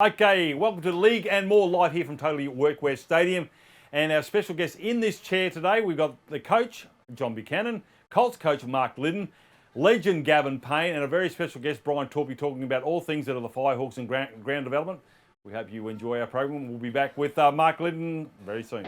Okay, welcome to the League and More live here from Totally Workwear Stadium. And our special guest in this chair today, we've got the coach, Jon Buchanan, Colts coach, Mark Gliddon, legend Gavin Payne, and a very special guest, Brian Torpy, talking about all things that are the Firehawks and ground development. We hope you enjoy our program. We'll be back with Mark Gliddon very soon.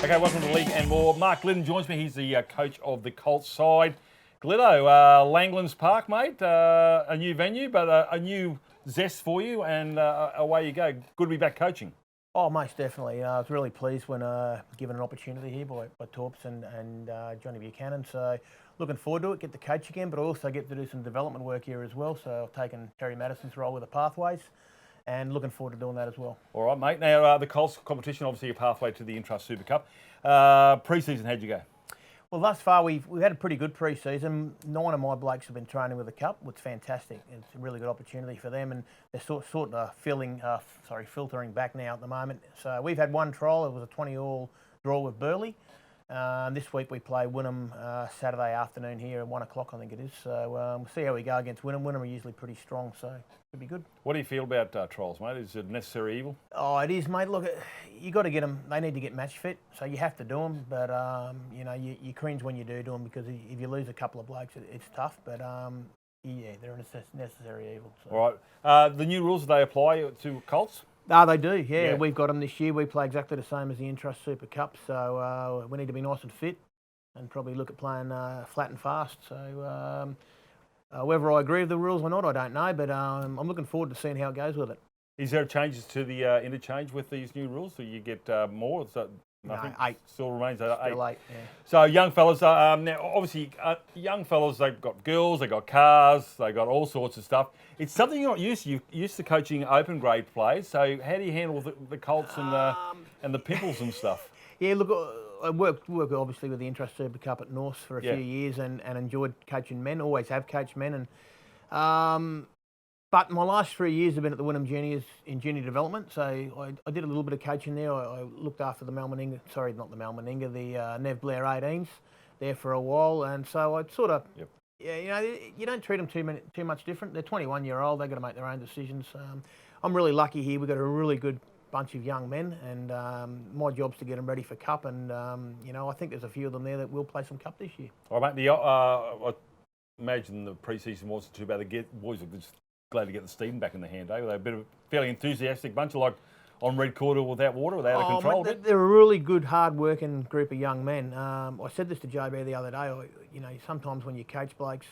Okay, welcome to the League and More. Mark Gliddon joins me. He's the coach of the Colts side. Gliddo, Langlands Park, mate. A new venue, but a new zest for you, and away you go. Good to be back coaching. Oh, most definitely. I was really pleased when given an opportunity here by Torps and Johnny Buchanan. So looking forward to it, get to coach again, but I also get to do some development work here as well. So I've taken Terry Madison's role with the Pathways, and looking forward to doing that as well. All right, mate. Now, the Colts competition, obviously a pathway to the Intrust Super Cup. Pre-season, how'd you go? Well, thus far, we've had a pretty good pre-season. 9 of my blokes have been training with the Cup, which is fantastic. It's a really good opportunity for them, and they're sort of filtering back now at the moment. So we've had one trial. It was a 20-all draw with Burleigh. This week we play Wynnum Saturday afternoon here at 1 o'clock, I think it is. So we'll see how we go against Wynnum. Wynnum are usually pretty strong, so it'll be good. What do you feel about trials, mate? Is it necessary evil? Oh, it is, mate. Look, you got to get them. They need to get match fit, so you have to do them. But you know, you cringe when you do them because if you lose a couple of blokes, it's tough. But yeah, they're a necessary evil. So. All right. The new rules, do they apply to Colts? No, they do, yeah. We've got them this year. We play exactly the same as the Intrust Super Cup, so we need to be nice and fit and probably look at playing flat and fast. So whether I agree with the rules or not, I don't know, but I'm looking forward to seeing how it goes with it. Is there changes to the interchange with these new rules? Do you get more? So nothing? No, 8. Still remains at 8. Still 8, yeah. So young fellas, now obviously young fellas, they've got girls, they've got cars, they've got all sorts of stuff. It's something you're not used to. You're used to coaching open grade players. So how do you handle the Colts and the Pimples and stuff? Yeah, look, I worked obviously with the Intrust Super Cup at North for a few years and enjoyed coaching men. Always have coached men, and but my last 3 years have been at the Wynnum Juniors in junior development. So I did a little bit of coaching there. I looked after the the Nev Blair 18s there for a while, and so I sort of. Yep. Yeah, you know, you don't treat them too much different. They're 21-year-old. They've got to make their own decisions. I'm really lucky here. We've got a really good bunch of young men, and my job's to get them ready for Cup. And you know, I think there's a few of them there that will play some Cup this year. All right, mate. I imagine the pre-season wasn't too bad. The boys were just glad to get the steam back in the hand. They're a bit of a fairly enthusiastic bunch, like on red quarter without water. They're out of control. Mate, they're a really good, hard-working group of young men. I said this to JB the other day. You know, sometimes when you coach blokes,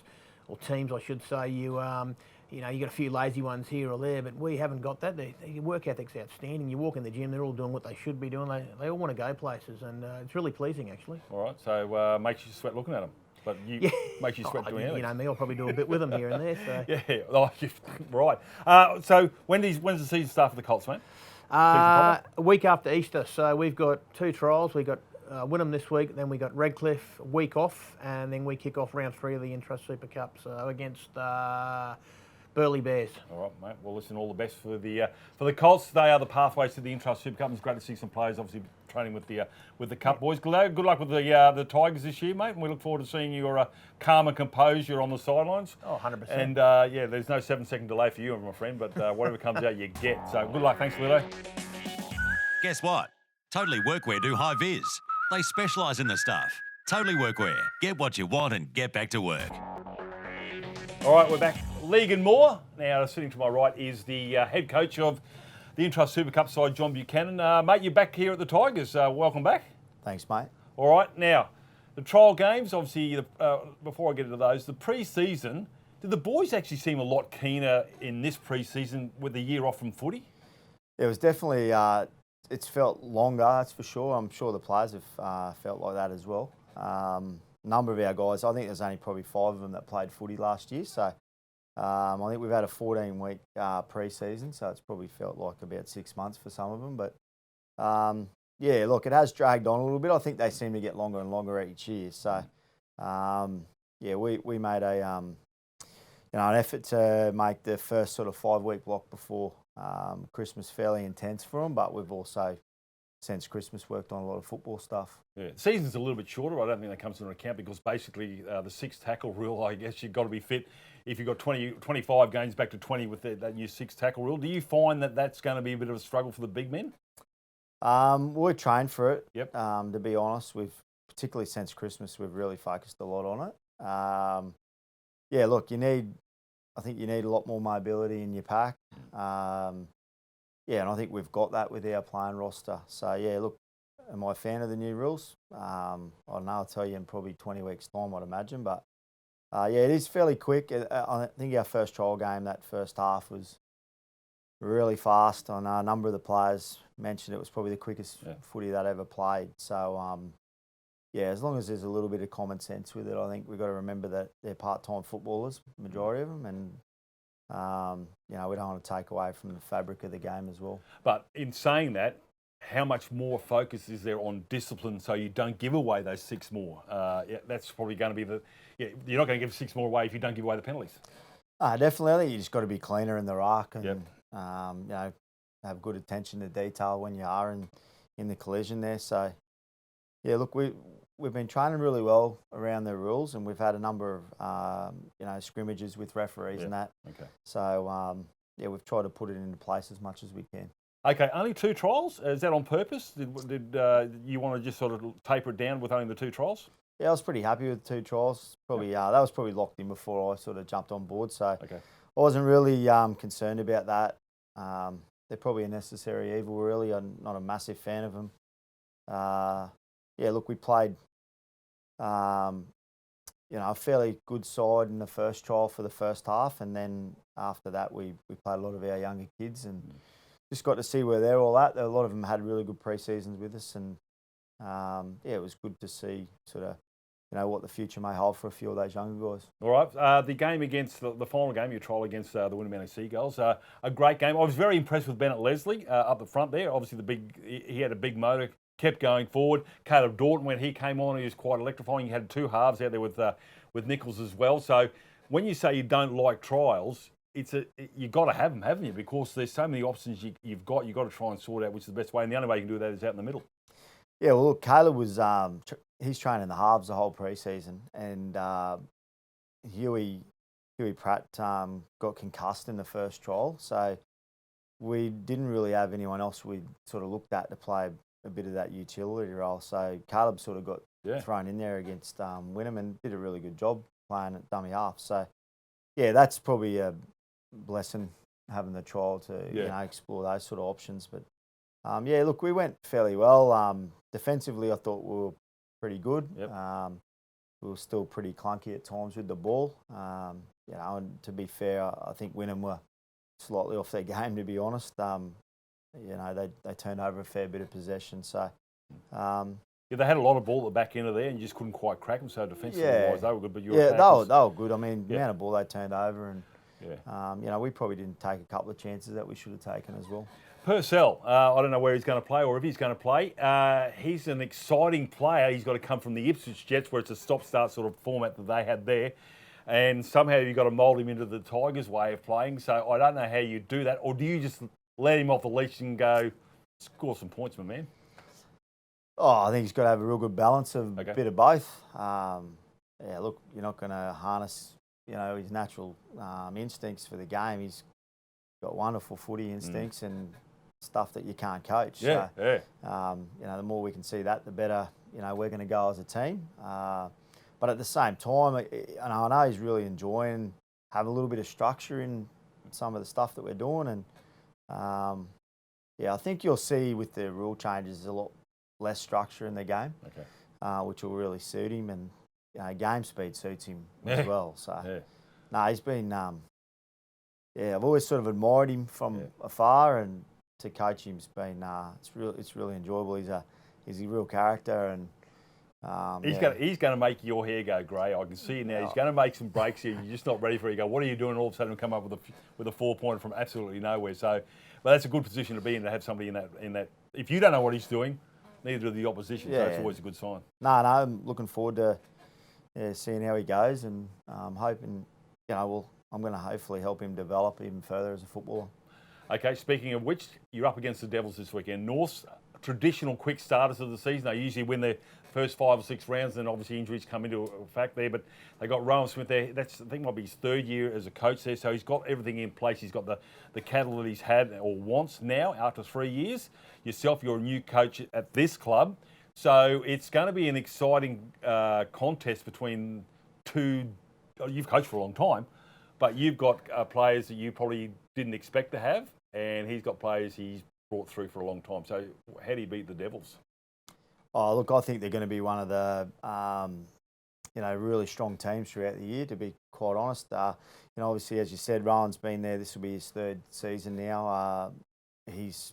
or teams, I should say, you know, you got a few lazy ones here or there, but we haven't got that. Your work ethic's outstanding. You walk in the gym, they're all doing what they should be doing. They all want to go places, and it's really pleasing, actually. All right, so makes you sweat looking at them. But makes you sweat doing anything. You know me, I'll probably do a bit with them here and there. So. Yeah, right. So when's the season start for the Colts, mate? A week after Easter. So we've got 2 trials. We've got Wynnum this week, then we got Redcliffe a week off, and then we kick off round 3 of the Intrust Super Cup. So against Burleigh Bears. All right, mate. Well, listen, all the best for the Colts. They are the pathways to the Intrust Super Cup. It's great to see some players obviously training with the Cup boys. Good luck with the Tigers this year, mate. And we look forward to seeing your calm and composure on the sidelines. Oh, 100%. And yeah, there's no 7-second delay for you, my friend. But whatever comes out, you get. So good luck. Thanks, Lilo. Guess what? Totally Workwear do high vis. They specialise in the stuff. Totally Workwear. Get what you want and get back to work. All right, we're back. League and More. Now, sitting to my right is the head coach of the Intrust Super Cup side, Jon Buchanan. Mate, you're back here at the Tigers. Welcome back. Thanks, mate. All right, now, the trial games, obviously, before I get into those, the pre-season, did the boys actually seem a lot keener in this pre-season with the year off from footy? It was definitely, it's felt longer, that's for sure. I'm sure the players have felt like that as well. Number of our guys, I think there's only probably 5 of them that played footy last year. So I think we've had a 14-week pre-season, so it's probably felt like about 6 months for some of them. But Yeah, look, it has dragged on a little bit. I think they seem to get longer and longer each year. So, yeah, we made an effort to make the first sort of 5-week block before Christmas fairly intense for them, but we've also, since Christmas, worked on a lot of football stuff. Yeah, season's a little bit shorter. I don't think that comes into account because basically the 6 tackle rule, I guess you've got to be fit. If you've got 25 games back to 20 with that new 6 tackle rule, do you find that that's going to be a bit of a struggle for the big men? We're trained for it. Yep. To be honest, particularly since Christmas, we've really focused a lot on it. Yeah, look, I think you need a lot more mobility in your pack. Yeah, and I think we've got that with our playing roster. So yeah, look, am I a fan of the new rules? I don't know. I'll tell you in probably 20 weeks' time, I'd imagine. But yeah, it is fairly quick. I think our first trial game, that first half, was really fast. I know a number of the players mentioned it was probably the quickest footy they'd ever played. So, yeah, as long as there's a little bit of common sense with it, I think we've got to remember that they're part-time footballers, majority of them, and, we don't want to take away from the fabric of the game as well. But in saying that, how much more focus is there on discipline so you don't give away those 6 more? Yeah, that's probably going to be you're not going to give 6 more away if you don't give away the penalties. Definitely. I think you just got to be cleaner in the ruck and, have good attention to detail when you are in the collision there. So, yeah, look, we've been training really well around the rules, and we've had a number of scrimmages with referees and that. Okay. So yeah, we've tried to put it into place as much as we can. Okay, only 2 trials. Is that on purpose? Did you want to just sort of taper it down with only the 2 trials? Yeah, I was pretty happy with the 2 trials. Probably that was probably locked in before I sort of jumped on board. So okay. I wasn't really concerned about that. They're probably a necessary evil, really. I'm not a massive fan of them. Yeah, look, we played, a fairly good side in the first trial for the first half, and then after that we played a lot of our younger kids and just got to see where they're all at. A lot of them had really good pre-seasons with us, and yeah, it was good to see sort of what the future may hold for a few of those younger guys. All right, the game against the final game, your trial against the Winnemanny Seagulls, a great game. I was very impressed with Bennett Leslie up the front there. Obviously, he had a big motor, kept going forward. Caleb Dorton, when he came on, he was quite electrifying. You had 2 halves out there with Nichols as well. So when you say you don't like trials, you've got to have them, haven't you? Because there's so many options you've got to try and sort out which is the best way, and the only way you can do that is out in the middle. Yeah, well, look, Caleb was he's training the halves the whole pre-season, and Huey Pratt got concussed in the first trial, so we didn't really have anyone else we sort of looked at to play a bit of that utility role. So Caleb sort of got thrown in there against Wynnum and did a really good job playing at dummy half. So yeah, that's probably a blessing having the trial to explore those sort of options. But yeah, look, we went fairly well. Defensively, I thought we were pretty good. Yep. We were still pretty clunky at times with the ball. And to be fair, I think Wynnum were slightly off their game, to be honest. They turned over a fair bit of possession. So, they had a lot of ball at the back end of there, and you just couldn't quite crack them. So defensively-wise, they were good. But they were good. I mean, the amount of ball they turned over, and we probably didn't take a couple of chances that we should have taken as well. Purcell, I don't know where he's going to play or if he's going to play. He's an exciting player. He's got to come from the Ipswich Jets, where it's a stop-start sort of format that they had there. And somehow you've got to mould him into the Tigers' way of playing. So I don't know how you do that. Or do you just let him off the leash and go, score some points, my man? Oh, I think he's got to have a real good balance of a bit of both. Yeah, look, you're not going to harness, his natural instincts for the game. He's got wonderful footy instincts and stuff that you can't coach. Yeah, so, the more we can see that, the better, we're going to go as a team. But at the same time, I know he's really enjoying having a little bit of structure in some of the stuff that we're doing. And, I think you'll see with the rule changes a lot less structure in the game, which will really suit him. And, game speed suits him as well. So, he's been, I've always sort of admired him from afar, and to coach him's been, it's really enjoyable. He's a real character, and he's going to make your hair go grey. I can see it now. He's going to make some breaks here. You're just not ready for it. You go, what are you doing? All of a sudden, come up with a 4-pointer from absolutely nowhere. So, but that's a good position to be in, to have somebody in that if you don't know what he's doing, neither do the opposition. So Yeah. it's always a good sign. No, I'm looking forward to seeing how he goes, and hoping, I'm going to hopefully help him develop even further as a footballer. Okay, speaking of which, you're up against the Devils this weekend. North's traditional quick starters of the season. They usually win their first 5 or 6 rounds, and obviously injuries come into effect there. But they got Rowan Smith there. I think might be his 3rd year as a coach there. So he's got everything in place. He's got the cattle that he's had or wants now after 3 years. Yourself, you're a new coach at this club. So it's going to be an exciting contest between two. You've coached for a long time, but you've got players that you probably didn't expect to have, and he's got players he's brought through for a long time. So how do you beat the Devils? Oh, look, I think they're going to be one of the really strong teams throughout the year, to be quite honest. Obviously, as you said, Rowan's been there. This will be his 3rd season now. He's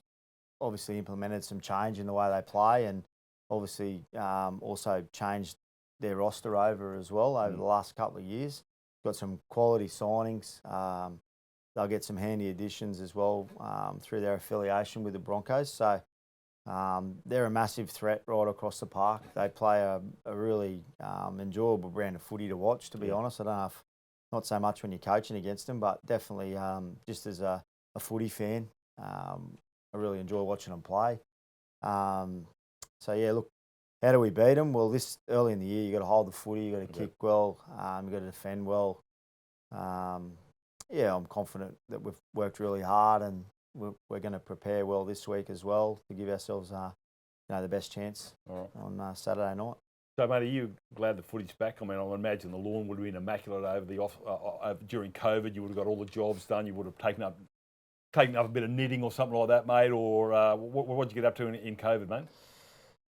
obviously implemented some change in the way they play, and obviously also changed their roster over as well over the last couple of years. Got some quality signings. They'll get some handy additions as well through their affiliation with the Broncos. So they're a massive threat right across the park. They play a really enjoyable brand of footy to watch, to be honest. I don't know if, not so much when you're coaching against them, but definitely just as a footy fan, I really enjoy watching them play. So yeah, look, how do we beat them? Well, this early in the year, you got to hold the footy, you got to kick well, you got to defend well. I'm confident that we've worked really hard, and we're going to prepare well this week as well to give ourselves, the best chance on Saturday night. So, mate, are you glad the footy's back? I mean, I imagine the lawn would have been immaculate over during COVID. You would have got all the jobs done. You would have taken up a bit of knitting or something like that, mate. Or what did you get up to in COVID, mate?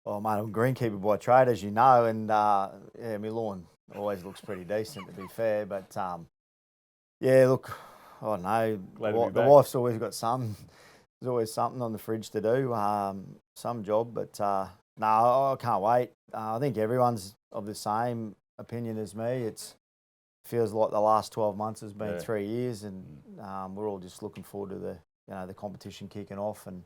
Oh, mate, I'm a greenkeeper by trade, as you know, and my lawn always looks pretty decent, to be fair. But look, I don't know. The wife's always got some. There's always something on the fridge to do, some job. But no, I can't wait. I think everyone's of the same opinion as me. It feels like the last 12 months has been 3 years, and we're all just looking forward to the competition kicking off, and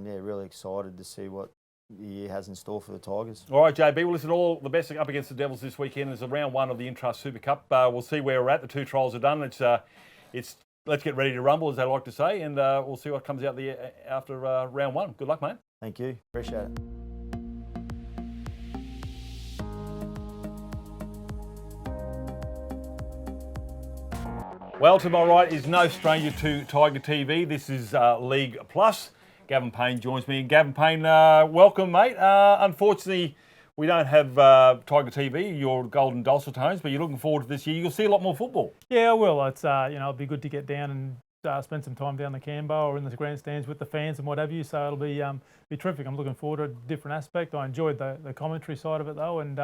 really excited to see what the year has in store for the Tigers. All right, JB, well, listen, all the best up against the Devils this weekend. It's round 1 of the Intrust Super Cup. We'll see where we're at. The 2 trials are done. It's let's get ready to rumble, as they like to say, and we'll see what comes out after round 1. Good luck, mate. Thank you. Appreciate it. Well, to my right is no stranger to TigerTV. This is League Plus. Gavin Payne joins me. And Gavin Payne, welcome, mate. Unfortunately, we don't have TigerTV, your golden dulcet tones, but you're looking forward to this year. You'll see a lot more football. Yeah, I will. It's it'll be good to get down and spend some time down the Cambo or in the grandstands with the fans and what have you. So it'll be terrific. I'm looking forward to a different aspect. I enjoyed the commentary side of it though, and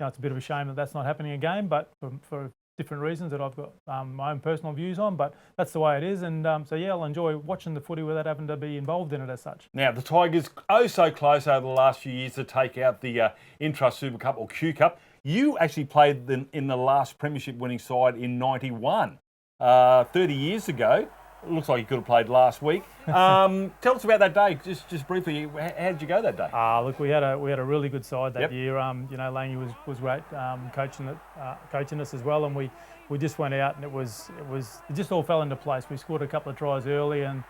it's a bit of a shame that that's not happening again, but for different reasons that I've got my own personal views on, but that's the way it is. And I'll enjoy watching the footy without having to be involved in it as such. Now, the Tigers so close over the last few years to take out the Intrust Super Cup or Q Cup. You actually played in the last premiership winning side in 91, 30 years ago. It looks like you could have played last week. Tell us about that day, just briefly. How did you go that day? Look, we had a really good side that year. Laney was great coaching us as well, and we just went out and it just all fell into place. We scored a couple of tries early and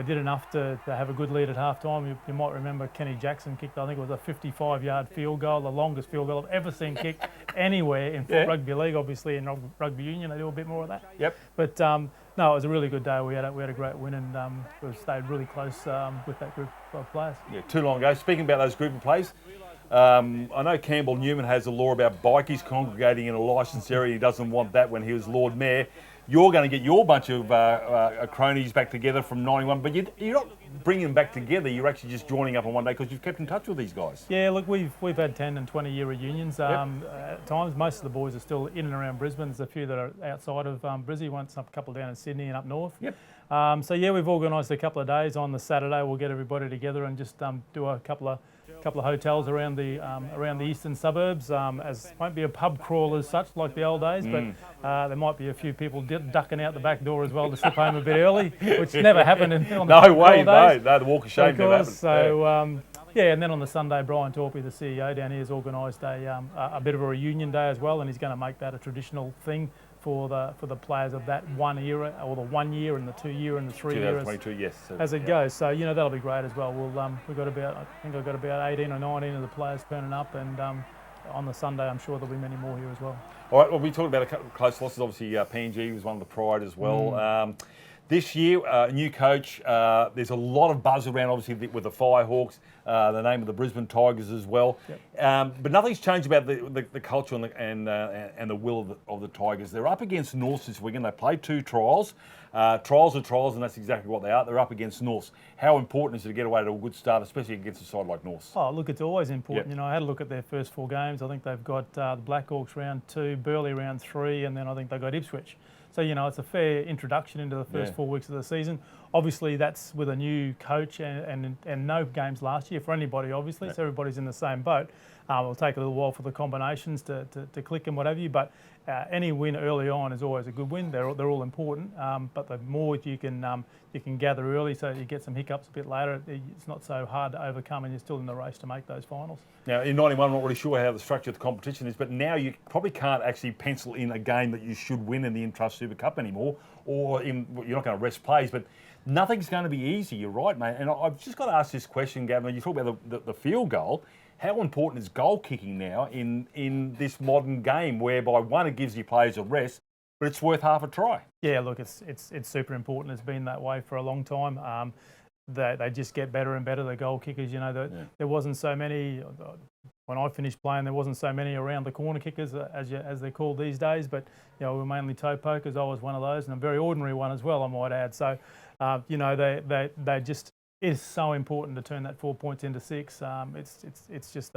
did enough to have a good lead at half time. You might remember Kenny Jackson kicked, I think it was a 55-yard field goal, the longest field goal I've ever seen kicked anywhere in rugby league. Obviously in rugby union they do a bit more of that. Yep. But no, it was a really good day. We had a great win, and we stayed really close with that group of players. Yeah, too long ago. Speaking about those group of players, I know Campbell Newman has a law about bikies congregating in a licensed area. He doesn't want that when he was Lord Mayor. You're going to get your bunch of cronies back together from 91, but you're not bringing them back together. You're actually just joining up on one day because you've kept in touch with these guys. Yeah, look, we've had 10 and 20-year reunions. At times, most of the boys are still in and around Brisbane. There's a few that are outside of Brisbane. Once a couple down in Sydney and up north. Yep. We've organised a couple of days. On the Saturday, we'll get everybody together and just do a couple of couple of hotels around the eastern suburbs. As won't be a pub crawl as such like the old days, but there might be a few people ducking out the back door as well to slip home a bit early, which never happened on the No way, days. no, the walk of shame never happened. So. Yeah, and then on the Sunday, Brian Torpy, the CEO down here, has organised a bit of a reunion day as well, and he's going to make that a traditional thing for the players of that one era, or the 1 year and the 2 year and the 3 year 2022, yes. as it goes. So that'll be great as well. We've got I think I've got about 18 or 19 of the players turning up, and on the Sunday I'm sure there'll be many more here as well. All right, well, we talked about a couple of close losses. Obviously, PNG was one of the pride as well. This year, new coach. There's a lot of buzz around, obviously, with the Firehawks, the name of the Brisbane Tigers as well. Yep. But nothing's changed about the culture and the will of the Tigers. They're up against Norths this weekend. They played 2 trials. Trials are trials, and that's exactly what they are. They're up against Norths. How important is it to get away to a good start, especially against a side like Norths? Oh, look, it's always important. Yep. I had a look at their first 4 games. I think they've got the Blackhawks round 2, Burleigh round 3, and then I think they've got Ipswich. So, it's a fair introduction into the first 4 weeks of the season. Obviously, that's with a new coach and no games last year for anybody, obviously, so everybody's in the same boat. It'll take a little while for the combinations to click and what have you, but any win early on is always a good win. They're all important, but the more you can gather early so you get some hiccups a bit later, it's not so hard to overcome, and you're still in the race to make those finals. Now, in 91, I'm not really sure how the structure of the competition is, but now you probably can't actually pencil in a game that you should win in the Intrust Super Cup anymore, or you're not going to rest plays, but nothing's going to be easy. You're right, mate. And I've just got to ask this question, Gavin. You talk about the field goal. How important is goal kicking now in this modern game, whereby one, it gives your players a rest, but it's worth half a try? Yeah, look, it's super important. It's been that way for a long time. They just get better and better, the goal kickers. There wasn't so many, when I finished playing, there wasn't so many around the corner kickers, as they're called these days, but we were mainly toe pokers. I was one of those, and a very ordinary one as well, I might add. So, they just, it's so important to turn that 4 points into 6. It's just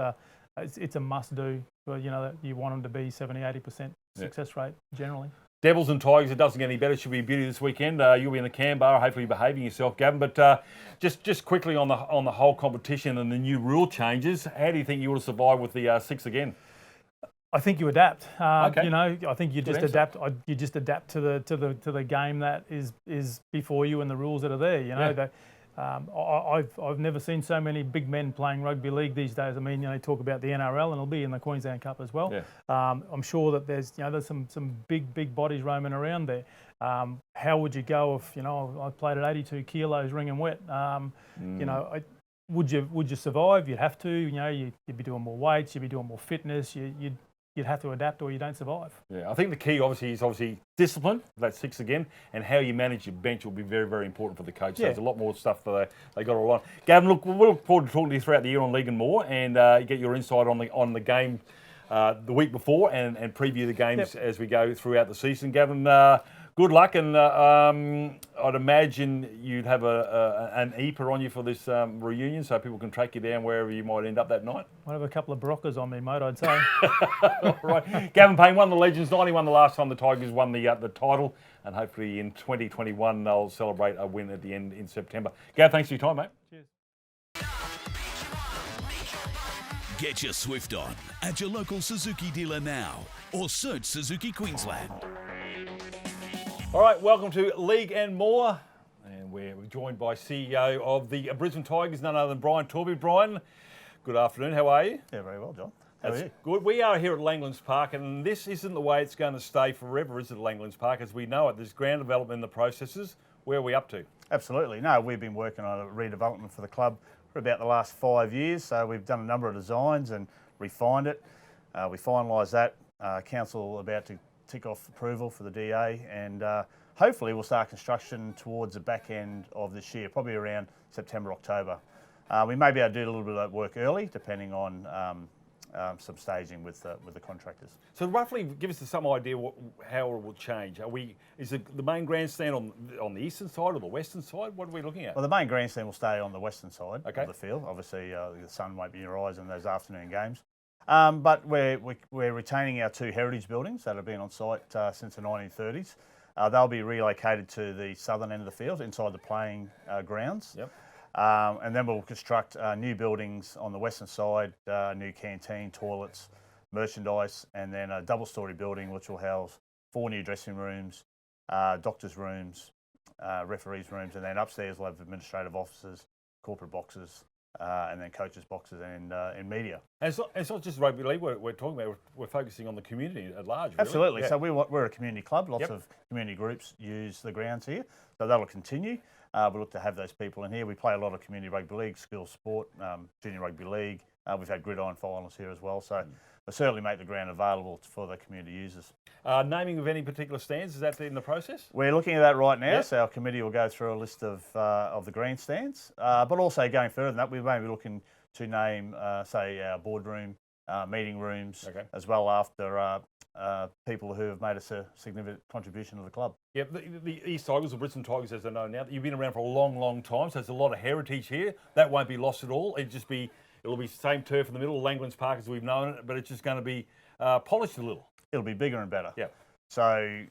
it's a must do. But you want them to be 70-80% success rate generally. Devils and Tigers, it doesn't get any better. It should be a beauty this weekend. You'll be in the Canberra, hopefully behaving yourself, Gavin. But just quickly on the whole competition and the new rule changes, how do you think you would have survived with the 6 again? I think you adapt. Okay. I think you just adapt. You just adapt to the game that is before you and the rules that are there. I've never seen so many big men playing rugby league these days. I mean, they talk about the NRL, and it'll be in the Queensland Cup as well. Yeah. I'm sure that there's some big bodies roaming around there. How would you go if I played at 82 kilos, ring and wet? Would you survive? You'd have to. You'd be doing more weights. You'd be doing more fitness. You'd have to adapt, or you don't survive. Yeah, I think the key is discipline. That's 6 again, and how you manage your bench will be very, very important for the coach. Yeah. So there's a lot more stuff that they got all on. Gavin, look, we'll look forward to talking to you throughout the year on League and More, and get your insight on the game the week before, and preview the games as we go throughout the season. Gavin, good luck, and I'd imagine you'd have an EPA on you for this reunion, so people can track you down wherever you might end up that night. I'd have a couple of Broccas on me, mate, I'd say. All right. Gavin Payne, one of the legends, 91 the last time the Tigers won the title, and hopefully in 2021 they'll celebrate a win at the end in September. Gav, thanks for your time, mate. Cheers. Get your Swift on at your local Suzuki dealer now, or search Suzuki Queensland. All right, welcome to League and More, and we're joined by CEO of the Brisbane Tigers, none other than Brian Torpy. Brian, good afternoon. How are you? Yeah, very well, John. How are you? Good. We are here at Langlands Park, and this isn't the way it's going to stay forever, is it, Langlands Park? As we know it, there's ground development in the processes. Where are we up to? Absolutely. No, we've been working on a redevelopment for the club for about the last 5 years. So we've done a number of designs and refined it. We finalised that. Council about to tick off approval for the DA, and hopefully we'll start construction towards the back end of this year, probably around September, October. We may be able to do a little bit of that work early, depending on some staging with the contractors. So roughly, give us some idea how it will change. Is the main grandstand on the eastern side or the western side? What are we looking at? Well, the main grandstand will stay on the western side of the field. Obviously, the sun won't be in your eyes in those afternoon games. But we're retaining our 2 heritage buildings that have been on site since the 1930s. They'll be relocated to the southern end of the field, inside the playing grounds. Yep. And then we'll construct new buildings on the western side, new canteen, toilets, merchandise, and then a double-storey building which will house 4 new dressing rooms, doctors' rooms, referees' rooms, and then upstairs we'll have administrative offices, corporate boxes, and then coaches' boxes and media. And it's not just rugby league we're talking about. We're focusing on the community at large. Really. Absolutely. Yeah. So we're a community club. Lots of community groups use the grounds here, so that'll continue. We look to have those people in here. We play a lot of community rugby league, school sport, junior rugby league. We've had gridiron finals here as well. So we'll certainly make the ground available for the community users. Naming of any particular stands, is that in the process? We're looking at that right now. Yep. So our committee will go through a list of the grandstands. But also going further than that, we may be looking to name, say, our boardroom, meeting rooms, as well after people who have made a significant contribution to the club. Yeah, the East Tigers, the Brisbane Tigers, as I know now, you've been around for a long, long time, so there's a lot of heritage here. That won't be lost at all. It'll be the same turf in the middle, Langlands Park as we've known it, but it's just going to be polished a little. It'll be bigger and better. Yeah. So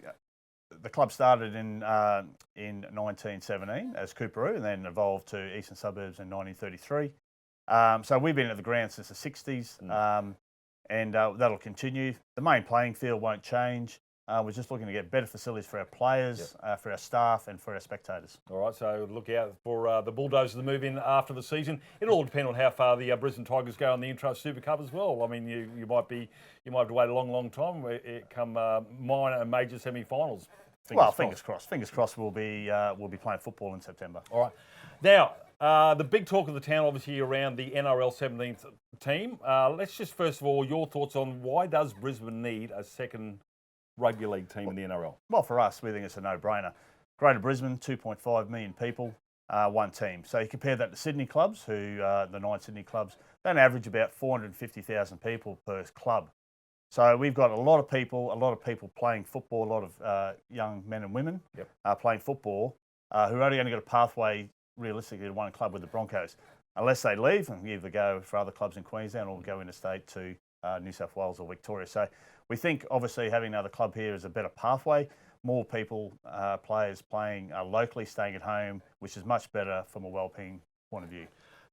the club started in 1917 as Cooperoo and then evolved to Eastern Suburbs in 1933. So we've been at the ground since the 60s. And that'll continue. The main playing field won't change. We're just looking to get better facilities for our players, for our staff, and for our spectators. All right, so look out for the Bulldozers to move in after the season. It'll all depend on how far the Brisbane Tigers go in the Intrust Super Cup as well. I mean, you might have to wait a long, long time come minor and major semi-finals. Fingers crossed. Fingers crossed. We'll be playing football in September. All right. Now, the big talk of the town, obviously, around the NRL 17th team. Let's just, first of all, your thoughts on why does Brisbane need a second rugby league team in the NRL? Well, for us, we think it's a no-brainer. Greater Brisbane, 2.5 million people, one team. So you compare that to Sydney clubs, the 9 Sydney clubs, they average about 450,000 people per club. So we've got a lot of people playing football, a lot of young men and women playing football who are only going to get a pathway realistically to one club with the Broncos, unless they leave and either go for other clubs in Queensland or go interstate to New South Wales or Victoria. So we think obviously having another club here is a better pathway. More people, players playing locally, staying at home, which is much better from a wellbeing point of view.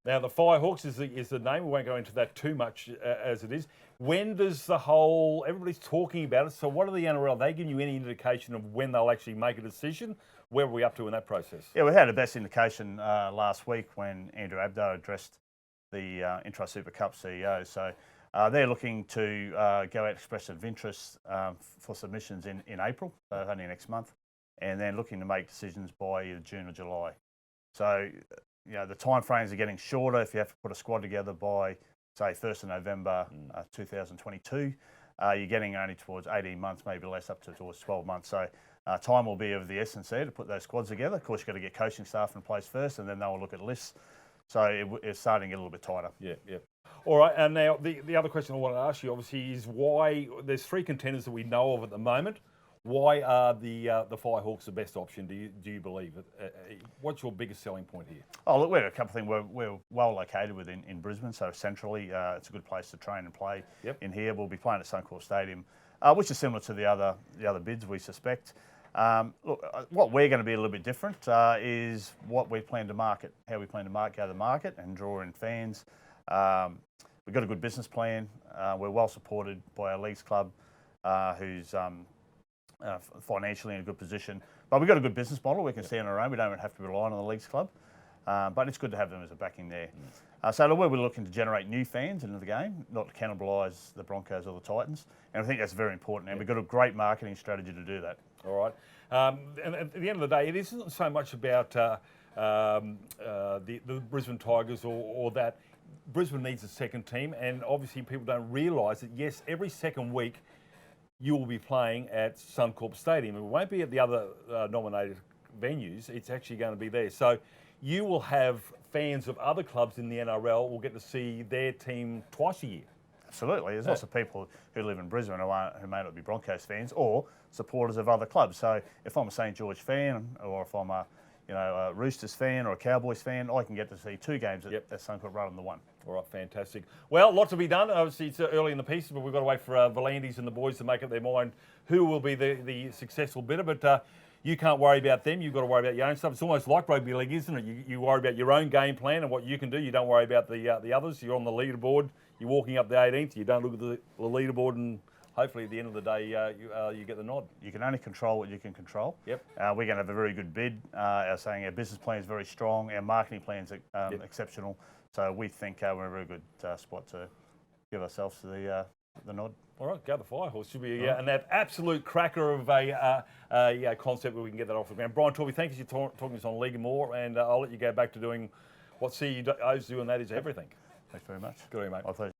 Now, the Firehawks is the name. We won't go into that too much as it is. When does everybody's talking about it, so what are the NRL? Are they giving you any indication of when they'll actually make a decision? Where are we up to in that process? Yeah, we had the best indication last week when Andrew Abdo addressed the Intrust Super Cup CEO. So they're looking to go out expression of interest for submissions in April, so only next month, and then looking to make decisions by either June or July. So the timeframes are getting shorter. If you have to put a squad together by, say, 1st of November 2022, you're getting only towards 18 months, maybe less, up to towards 12 months. So time will be of the essence there to put those squads together. Of course, you've got to get coaching staff in place first, and then they'll look at lists. So it's starting to get a little bit tighter. Yeah. All right, and now the other question I want to ask you, obviously, is why there's 3 contenders that we know of at the moment. Why are the Firehawks the best option, do you believe? What's your biggest selling point here? Oh, look, we're a couple of things. We're well located in Brisbane, so centrally it's a good place to train and play in here. We'll be playing at Suncorp Stadium, which is similar to the other bids, we suspect. Look, what we're going to be a little bit different is what we plan to market, how we plan to go to the market and draw in fans. We've got a good business plan. We're well supported by our leagues club, who's financially in a good position. But we've got a good business model. We can stand on our own. We don't have to rely on the leagues club. But it's good to have them as a backing there. So we're looking to generate new fans into the game, not to cannibalise the Broncos or the Titans. And I think that's very important. And we've got a great marketing strategy to do that. All right. And at the end of the day, it isn't so much about the Brisbane Tigers or that. Brisbane needs a second team. And obviously people don't realise that, yes, every second week you will be playing at Suncorp Stadium. It won't be at the other nominated venues. It's actually going to be there. So you will have fans of other clubs in the NRL will get to see their team twice a year. Absolutely. There's lots of people who live in Brisbane who may not be Broncos fans or supporters of other clubs. So if I'm a St George fan or if I'm a Roosters fan or a Cowboys fan, I can get to see 2 games at Suncorp rather than the 1. All right, fantastic. Well, lots to be done. Obviously, it's early in the piece, but we've got to wait for Volandis and the boys to make up their mind who will be the successful bidder. But You can't worry about them. You've got to worry about your own stuff. It's almost like rugby league, isn't it? You worry about your own game plan and what you can do. You don't worry about the others. You're on the leaderboard. You're walking up the 18th. You don't look at the leaderboard, and hopefully at the end of the day you get the nod. You can only control what you can control. Yep. We're going to have a very good bid. Our business plan is very strong. Our marketing plan is exceptional. So we think we're in a very good spot to give ourselves the nod. All right, go the fire horse. Should be an absolute cracker of a concept where we can get that off the ground. Brian Torpy, thank you for talking to us on League and More, and I'll let you go back to doing what CEOs do, and that is everything. Thanks very much. Good on you, mate. My pleasure.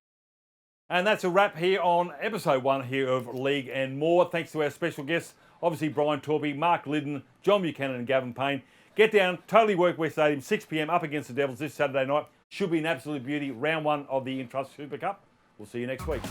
And that's a wrap here on episode 1 here of League and More. Thanks to our special guests, obviously Brian Torpy, Mark Gliddon, John Buchanan and Gavin Payne. Get down, Totally Workwear Stadium, 6 p.m, up against the Devils this Saturday night. Should be an absolute beauty. Round 1 of the Intrust Super Cup. We'll see you next week.